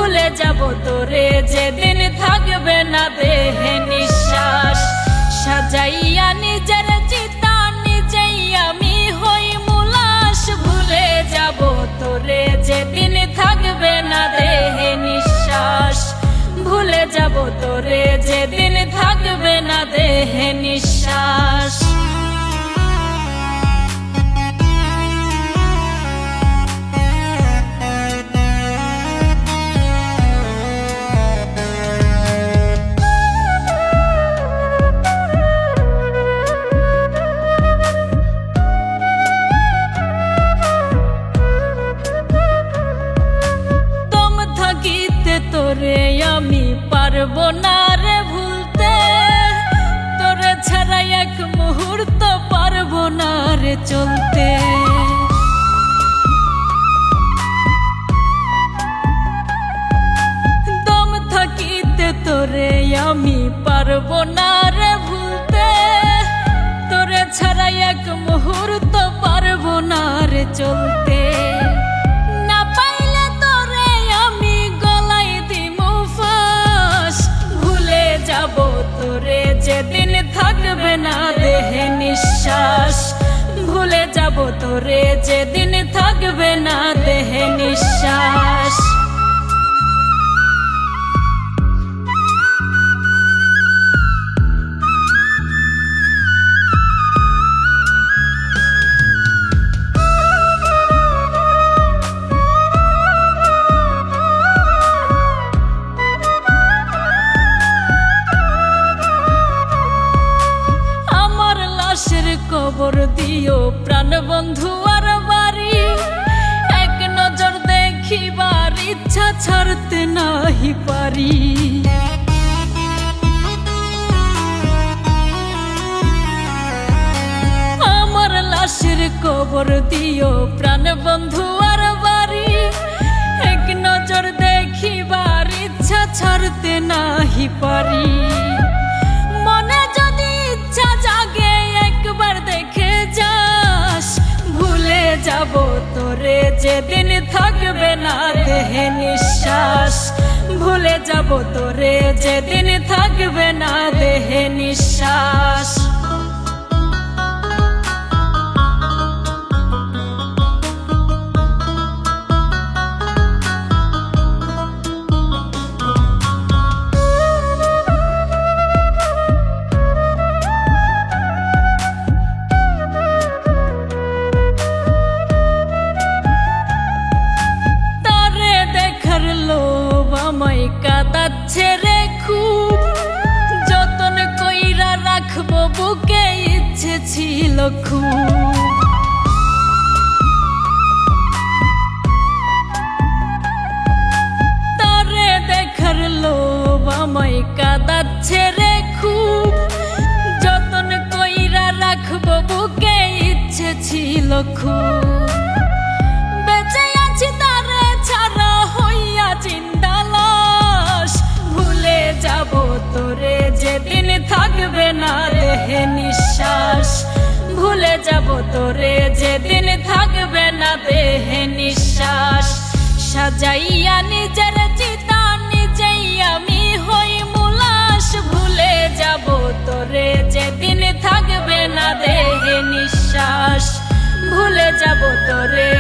ভুলে যাব তোরে যেদিন থাকবে না দেহে নিঃশ্বাস। সাজাইয়া নিজের চিতা নিজেই আমি হই মুলাস। ভুলে যাব তোরে যেদিন থাকবে না দেহে নিঃশ্বাস। ভুলে যাব তোরে যেদিন থাকবে না দেহে নিঃশ্বাস। তোরে আমি পারবো না রে ভুলতে, তোরে ছাড়া এক মুহূর্ত পারবো না রে চলতে। দম থাকিতে তোরে আমি পারবো না রে ভুলতে, তোরে ছাড়া এক মুহূর্ত পারবো না রে চলতে। যেদিন থাকবে না দেহে নিঃশ্বাস। ভুলে যাব তোরে যেদিন থাকবে না দেহে নিঃশ্বাস। খবর দিও প্রাণ বন্ধু আর বাড়ি, এক নজর দেখিবার ইচ্ছা ছাড়তে নাহি পারি। আমার লাশের খবর দিও প্রাণ বন্ধু আর বাড়ি, এক নজর দেখিবার ইচ্ছা ছাড়তে নাহি পারি। মনে যদি ইচ্ছা জাগে একবার দেখে যাস। ভুলে যাব তোরে যেদিন থাকবে না দেহে নিঃশ্বাস। ভুলে যাব তোরে যেদিন থাকবে না দেহে নিঃশ্বাস। আমায় কাঁদাচ্ছে রে খুব, যতন কইরা রাখবো বুকে ইচ্ছে ছিল খুব। তারে দেখার লোভ আমায় কাঁদাচ্ছে রে খুব, যতন কইরা রাখবো বুকে ইচ্ছে ছিল খুব। বেঁচে আছি তারে ছাড়া হইয়া চিন্তা। ভুলে যাব তোরে যেদিন থাকবে না দেহে নিঃশ্বাস। ভুলে যাব তোরে যেদিন থাকবে না দেহে নিঃশ্বাস। সাজাইয়া নিজের চিতা নিজেই আমি হই মুলাস। ভুলে যাব তোরে যেদিন থাকবে না দেহে নিঃশ্বাস। ভুলে যাব তোরে